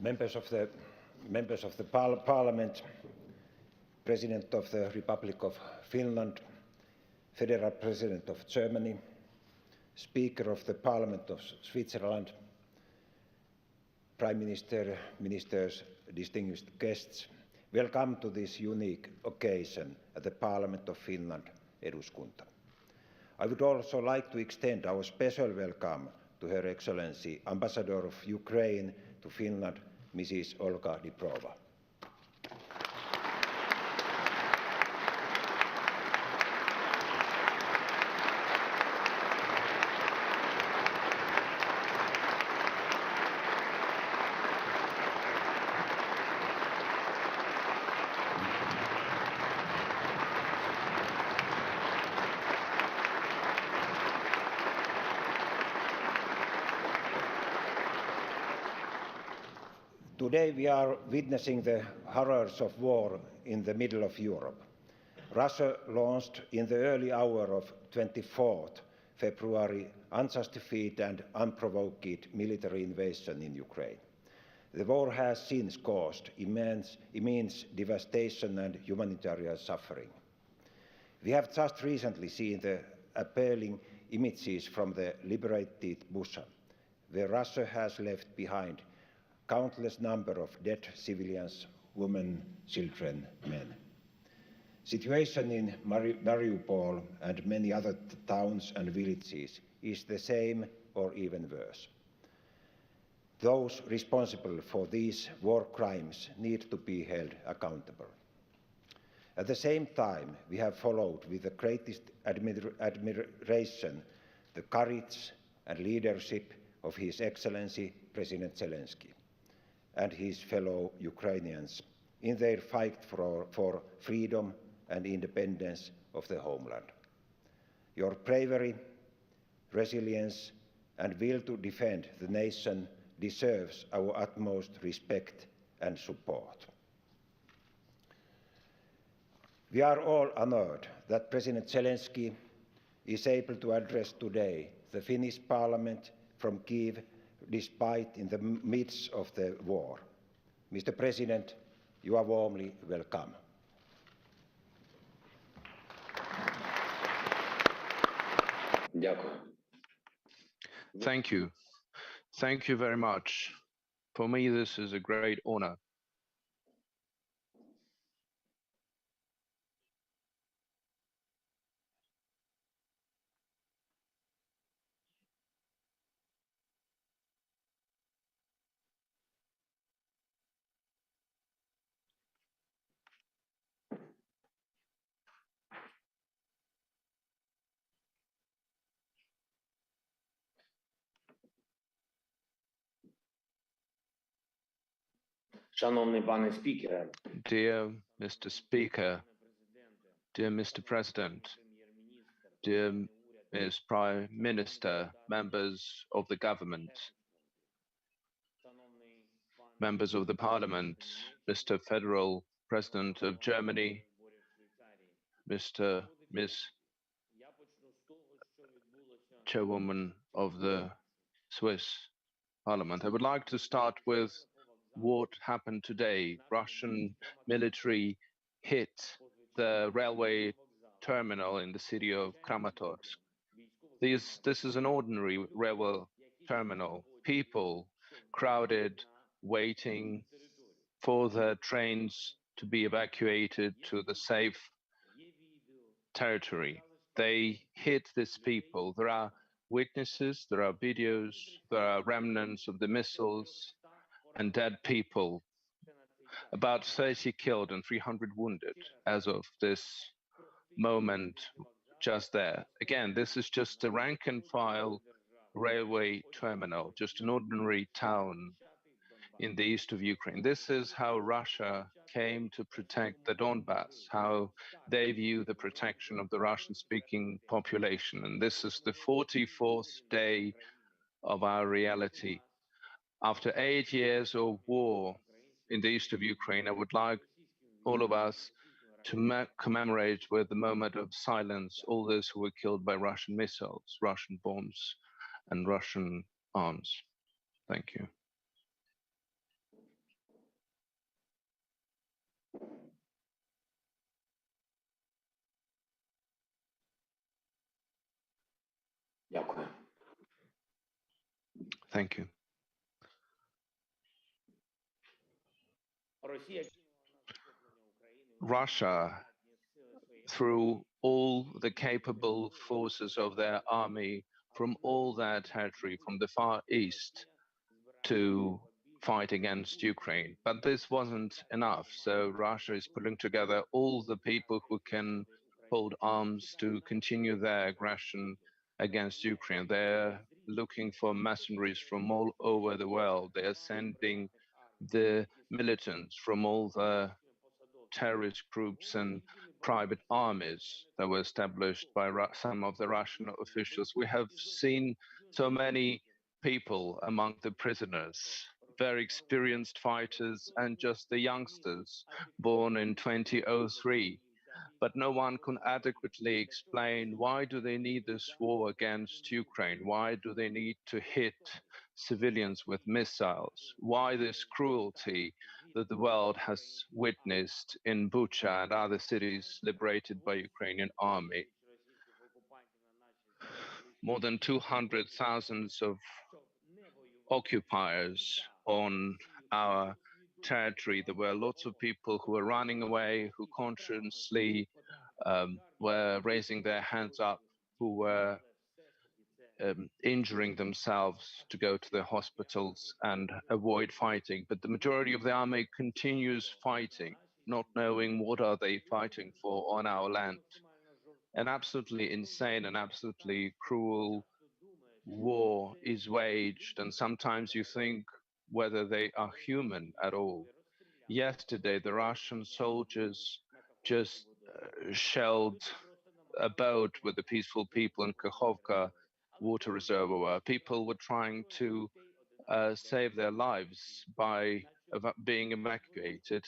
Members of the Parliament, President of the Republic of Finland, Federal President of Germany, Speaker of the Parliament of Switzerland, Prime Minister, Ministers, distinguished guests, welcome to this unique occasion at the Parliament of Finland, Eduskunta. I would also like to extend our special welcome to Her Excellency Ambassador of Ukraine to Finland, Mrs. Olga Dibrova. Today we are witnessing the horrors of war in the middle of Europe. Russia launched in the early hour of 24th February unjustified and unprovoked military invasion in Ukraine. The war has since caused immense devastation and humanitarian suffering. We have just recently seen the appalling images from the liberated Bucha, where Russia has left behind countless number of dead civilians, women, children, men. Situation in Mariupol and many other towns and villages is the same or even worse. Those responsible for these war crimes need to be held accountable. At the same time, we have followed with the greatest admiration the courage and leadership of His Excellency President Zelensky and his fellow Ukrainians in their fight for freedom and independence of the homeland. Your bravery, resilience, and will to defend the nation deserves our utmost respect and support. We are all honored that President Zelensky is able to address today the Finnish Parliament from Kyiv despite in the midst of the war. Mr. President, you are warmly welcome. Thank you. Thank you very much. For me, this is a great honor. Dear Mr. Speaker, dear Mr. President, dear Ms. Prime Minister, members of the government, members of the Parliament, Mr. Federal President of Germany, Ms. Chairwoman of the Swiss Parliament. I would like to start with what happened today. Russian military hit the railway terminal in the city of Kramatorsk. This is an ordinary railway terminal. People crowded, waiting for the trains to be evacuated to the safe territory. They hit these people. There are witnesses, there are videos, there are remnants of the missiles and dead people. About 30 killed and 300 wounded as of this moment just there. Again, this is just a rank and file railway terminal, just an ordinary town in the east of Ukraine. This is how Russia came to protect the Donbass, how they view the protection of the Russian-speaking population. And this is the 44th day of our reality. After 8 years of war in the east of Ukraine, I would like all of us to commemorate with a moment of silence all those who were killed by Russian missiles, Russian bombs, and Russian arms. Thank you. Дякую. Thank you. Russia, through all the capable forces of their army from all their territory, from the Far East, to fight against Ukraine. But this wasn't enough. So Russia is pulling together all the people who can hold arms to continue their aggression against Ukraine. They're looking for mercenaries from all over the world. They are sending the militants from all the terrorist groups and private armies that were established by some of the Russian officials. We have seen so many people among the prisoners, very experienced fighters and just the youngsters born in 2003. But no one can adequately explain why do they need this war against Ukraine? Why do they need to hit civilians with missiles? Why this cruelty that the world has witnessed in Bucha and other cities liberated by Ukrainian army? More than 200,000 of occupiers on our territory. There were lots of people who were running away, who consciously were raising their hands up, who were injuring themselves to go to the hospitals and avoid fighting. But the majority of the army continues fighting, not knowing what are they fighting for on our land. An absolutely insane and absolutely cruel war is waged, and sometimes you think whether they are human at all. Yesterday, the Russian soldiers just shelled a boat with the peaceful people in Kakhovka water reservoir. People were trying to save their lives by being evacuated,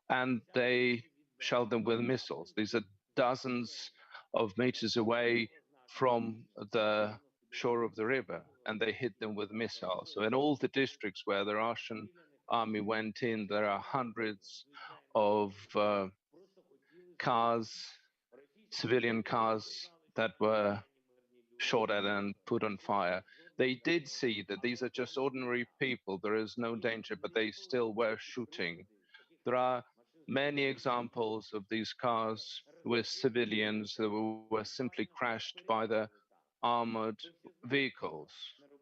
and they shelled them with missiles. These are dozens of meters away from the shore of the river, and they hit them with missiles. So in all the districts where the Russian army went in, there are hundreds of cars, civilian cars that were shot at and put on fire. They did see that these are just ordinary people. There is no danger, but they still were shooting. There are many examples of these cars with civilians that were simply crashed by the armored vehicles,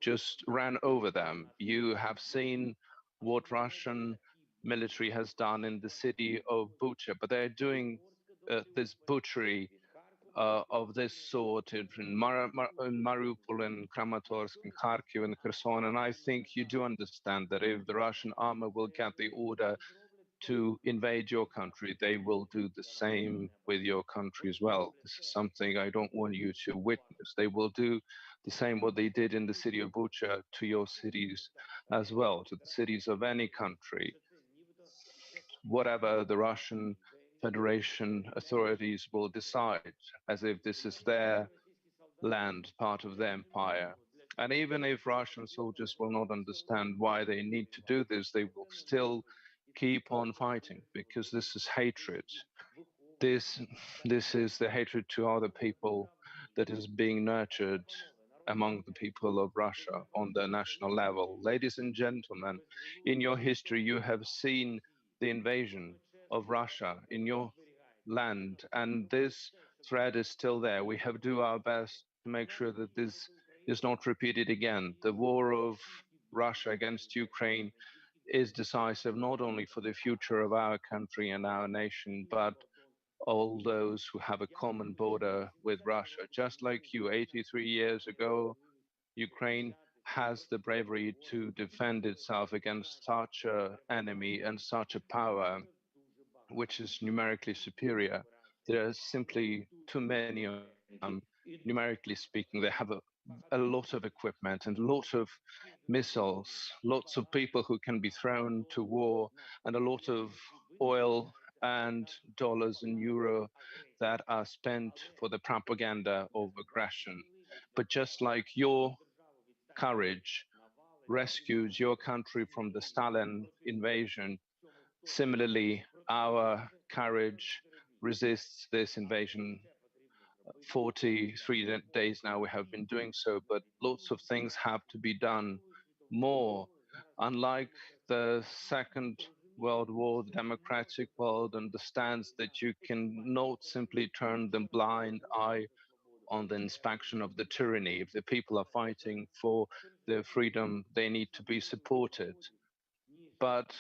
just ran over them. You have seen what Russian military has done in the city of Bucha, but they're doing this butchery of this sort in Mariupol and Kramatorsk and Kharkiv and Kherson. And I think you do understand that if the Russian army will get the order to invade your country, they will do the same with your country as well. This is something I don't want you to witness. They will do the same what they did in the city of Bucha to your cities as well, to the cities of any country. Whatever the Russian Federation authorities will decide, as if this is their land, part of the empire. And even if Russian soldiers will not understand why they need to do this, they will still keep on fighting because this is hatred. This, this is the hatred to other people that is being nurtured among the people of Russia on the national level. Ladies and gentlemen, in your history, you have seen the invasion of Russia in your land, and this threat is still there. We have to do our best to make sure that this is not repeated again. The war of Russia against Ukraine is decisive not only for the future of our country and our nation, but all those who have a common border with Russia. Just like you, 83 years ago, Ukraine has the bravery to defend itself against such an enemy and such a power which is numerically superior. There are simply too many of them. Numerically speaking, they have a lot of equipment and a lot of missiles, lots of people who can be thrown to war, and a lot of oil and dollars and euro that are spent for the propaganda of aggression. But just like your courage rescued your country from the Stalin invasion, similarly, our courage resists this invasion 43 days now we have been doing so, but lots of things have to be done more. Unlike the Second World War, the democratic world understands that you cannot simply turn the blind eye on the inspection of the tyranny. If the people are fighting for their freedom, they need to be supported. But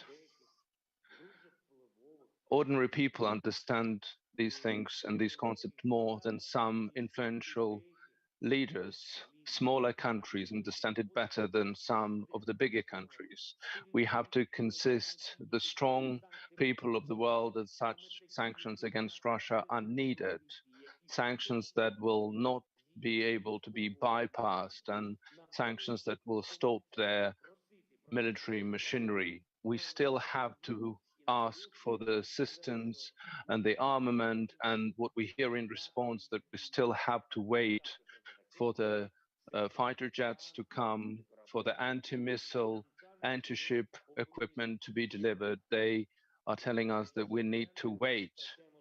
ordinary people understand these things and these concepts more than some influential leaders. Smaller countries understand it better than some of the bigger countries. We have to consist the strong people of the world that such sanctions against Russia are needed, sanctions that will not be able to be bypassed, and sanctions that will stop their military machinery. We still have to ask for the assistance and the armament, and what we hear in response that we still have to wait for the fighter jets to come, for the anti-missile, anti-ship equipment to be delivered. They are telling us that we need to wait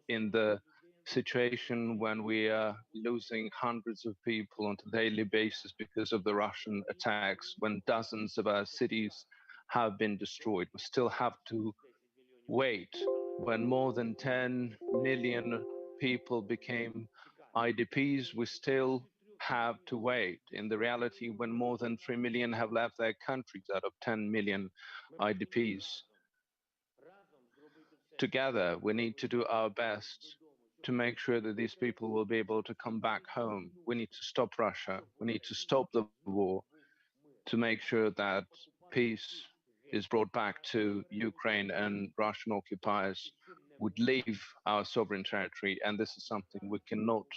in the situation when we are losing hundreds of people on a daily basis because of the Russian attacks, when dozens of our cities have been destroyed. We still have to wait when more than 10 million people became IDPs. We still have to wait. In the reality, when more than 3 million have left their countries out of 10 million IDPs, together we need to do our best to make sure that these people will be able to come back home. We need to stop Russia. We need to stop the war, to make sure that peace is brought back to Ukraine and Russian occupiers would leave our sovereign territory. And this is something we cannot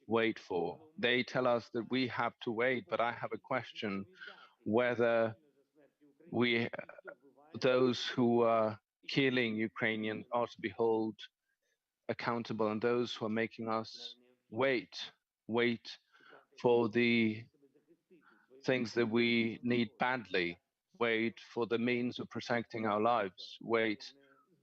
wait for. They tell us that we have to wait, but I have a question whether we, those who are killing Ukrainians, are to be held accountable, and those who are making us wait for the things that we need badly, wait for the means of protecting our lives, wait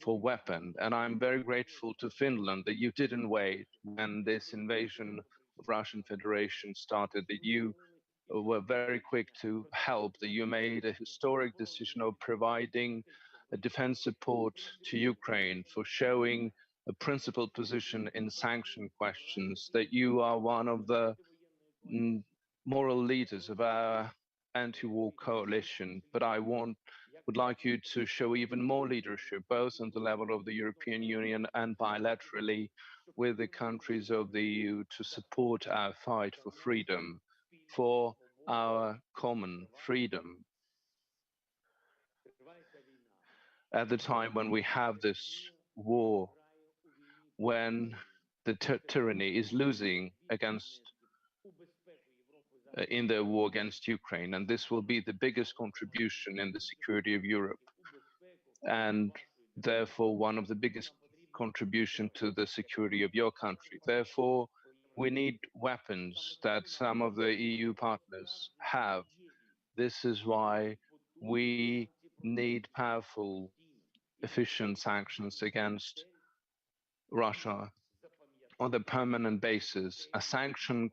for weapon. And I'm very grateful to Finland that you didn't wait when this invasion of Russian Federation started, that you were very quick to help, that you made a historic decision of providing a defense support to Ukraine, for showing a principled position in sanction questions, that you are one of the mm, moral leaders of our anti-war coalition, but would like you to show even more leadership, both on the level of the European Union and bilaterally with the countries of the EU, to support our fight for freedom, for our common freedom. At the time when we have this war, when the tyranny is losing against in the war against Ukraine, and this will be the biggest contribution in the security of Europe, and therefore one of the biggest contribution to the security of your country. Therefore, we need weapons that some of the EU partners have. This is why we need powerful, efficient sanctions against Russia on a permanent basis, a sanction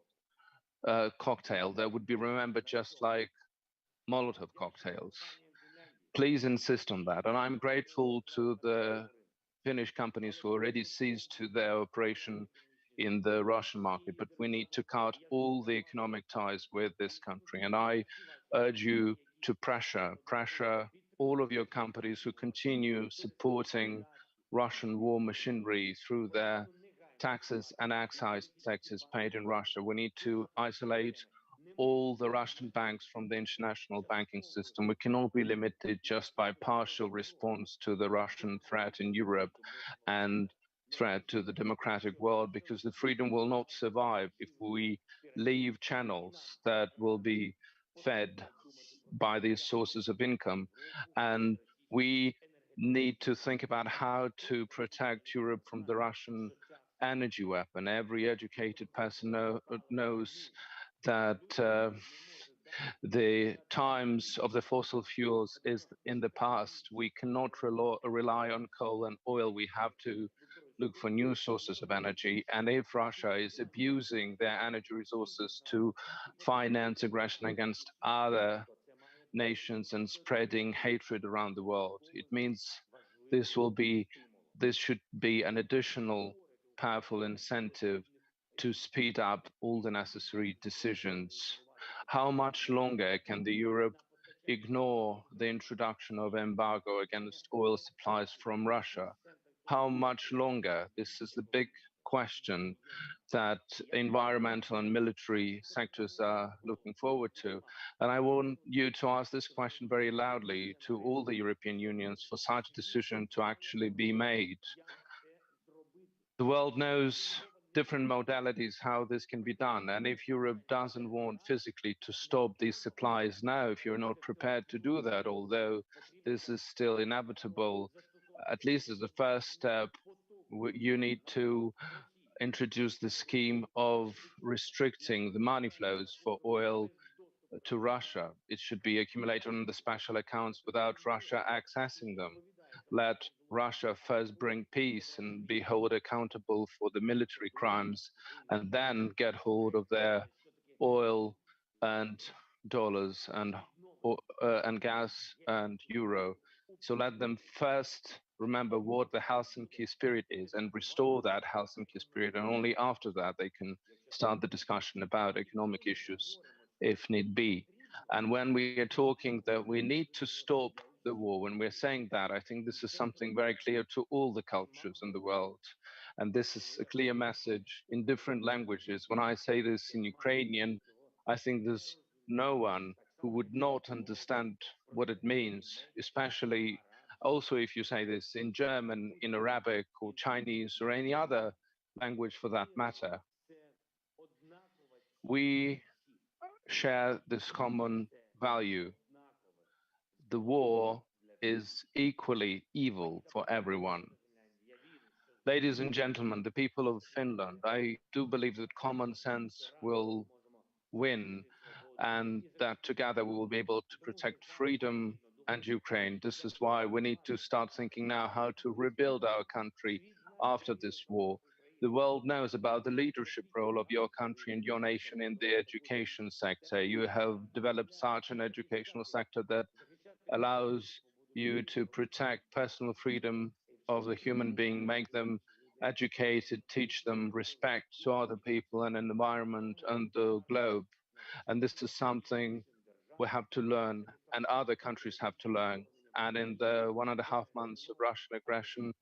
cocktail that would be remembered just like Molotov cocktails. Please insist on that. And I'm grateful to the Finnish companies who already ceased to their operation in the Russian market, but we need to cut all the economic ties with this country. And I urge you to pressure all of your companies who continue supporting Russian war machinery through their taxes and excise taxes paid in Russia. We need to isolate all the Russian banks from the international banking system. We cannot be limited just by partial response to the Russian threat in Europe and threat to the democratic world, because the freedom will not survive if we leave channels that will be fed by these sources of income. And we need to think about how to protect Europe from the Russian energy weapon. Every educated person knows that the times of the fossil fuels is in the past. We cannot rely on coal and oil. We have to look for new sources of energy. And if Russia is abusing their energy resources to finance aggression against other nations and spreading hatred around the world, it means this will be this should be an additional powerful incentive to speed up all the necessary decisions. How much longer can the Europe ignore the introduction of embargo against oil supplies from Russia? How much longer? This is the big question that environmental and military sectors are looking forward to. And I want you to ask this question very loudly to all the European unions for such a decision to actually be made. The world knows different modalities how this can be done. And if Europe doesn't want physically to stop these supplies now, if you're not prepared to do that, although this is still inevitable, at least as a first step, you need to introduce the scheme of restricting the money flows for oil to Russia. It should be accumulated on the special accounts without Russia accessing them. Let Russia first bring peace and be held accountable for the military crimes, and then get hold of their oil and dollars and gas and euro. So let them first remember what the Helsinki spirit is and restore that Helsinki spirit, and only after that they can start the discussion about economic issues if need be. And when we are talking that we need to stop the war, when we're saying that, I think this is something very clear to all the cultures in the world. And this is a clear message in different languages. When I say this in Ukrainian, I think there's no one who would not understand what it means, especially also if you say this in German, in Arabic, or Chinese, or any other language for that matter. We share this common value. The war is equally evil for everyone. Ladies and gentlemen, the people of Finland, I do believe that common sense will win, and that together we will be able to protect freedom and Ukraine. This is why we need to start thinking now how to rebuild our country after this war. The world knows about the leadership role of your country and your nation in the education sector. You have developed such an educational sector that allows you to protect personal freedom of the human being, make them educated, teach them respect to other people and environment and the globe. And this is something we have to learn, and other countries have to learn. And in the 1.5 months of Russian aggression,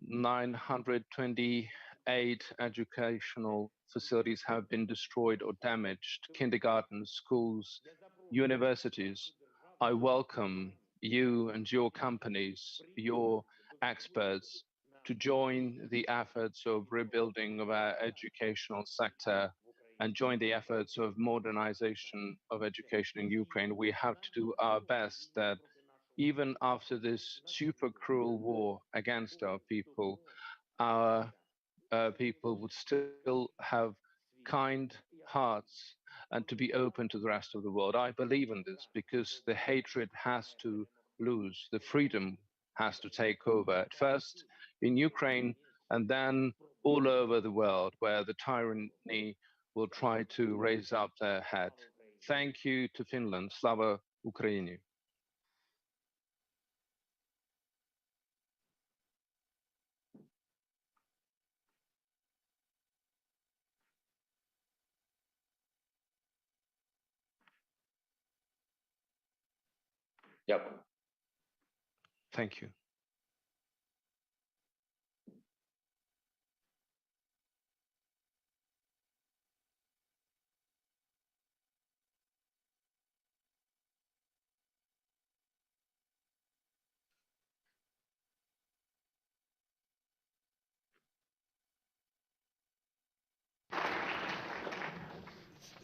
928 educational facilities have been destroyed or damaged, kindergartens, schools, universities. I welcome you and your companies, your experts, to join the efforts of rebuilding of our educational sector and join the efforts of modernization of education in Ukraine. We have to do our best that even after this super cruel war against our people would still have kind hearts and to be open to the rest of the world. I believe in this because the hatred has to lose, the freedom has to take over, at first in Ukraine and then all over the world where the tyranny will try to raise up their head. Thank you to Finland. Slava Ukraini. Дякую. Thank you.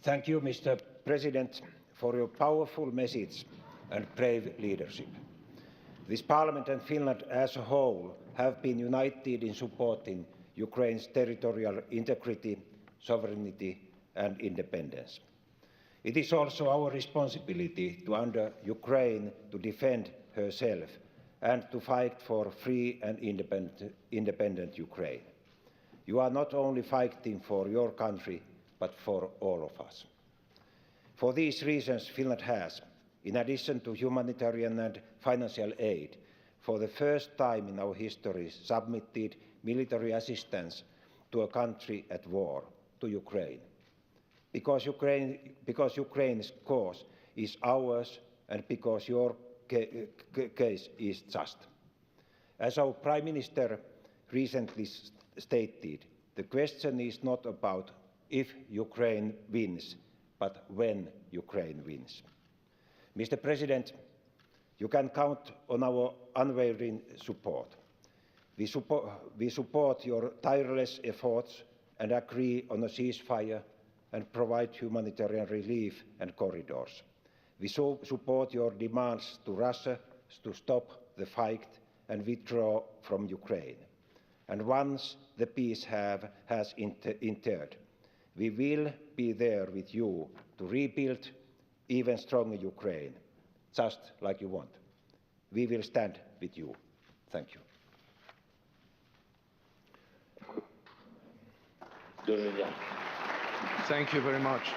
Thank you, Mr. President, for your powerful message and brave leadership. This Parliament and Finland as a whole have been united in supporting Ukraine's territorial integrity, sovereignty and independence. It is also our responsibility to urge Ukraine to defend herself and to fight for free and independent Ukraine. You are not only fighting for your country, but for all of us. For these reasons, Finland has, in addition to humanitarian and financial aid, for the first time in our history, submitted military assistance to a country at war, to Ukraine. Because Ukraine's cause is ours, and because your case is just. As our Prime Minister recently stated, the question is not about if Ukraine wins, but when Ukraine wins. Mr. President, you can count on our unwavering support. We support your tireless efforts and agree on a ceasefire and provide humanitarian relief and corridors. We support your demands to Russia to stop the fight and withdraw from Ukraine. And once the peace has entered, we will be there with you to rebuild even stronger Ukraine, just like you want. We will stand with you. Thank you. Thank you very much.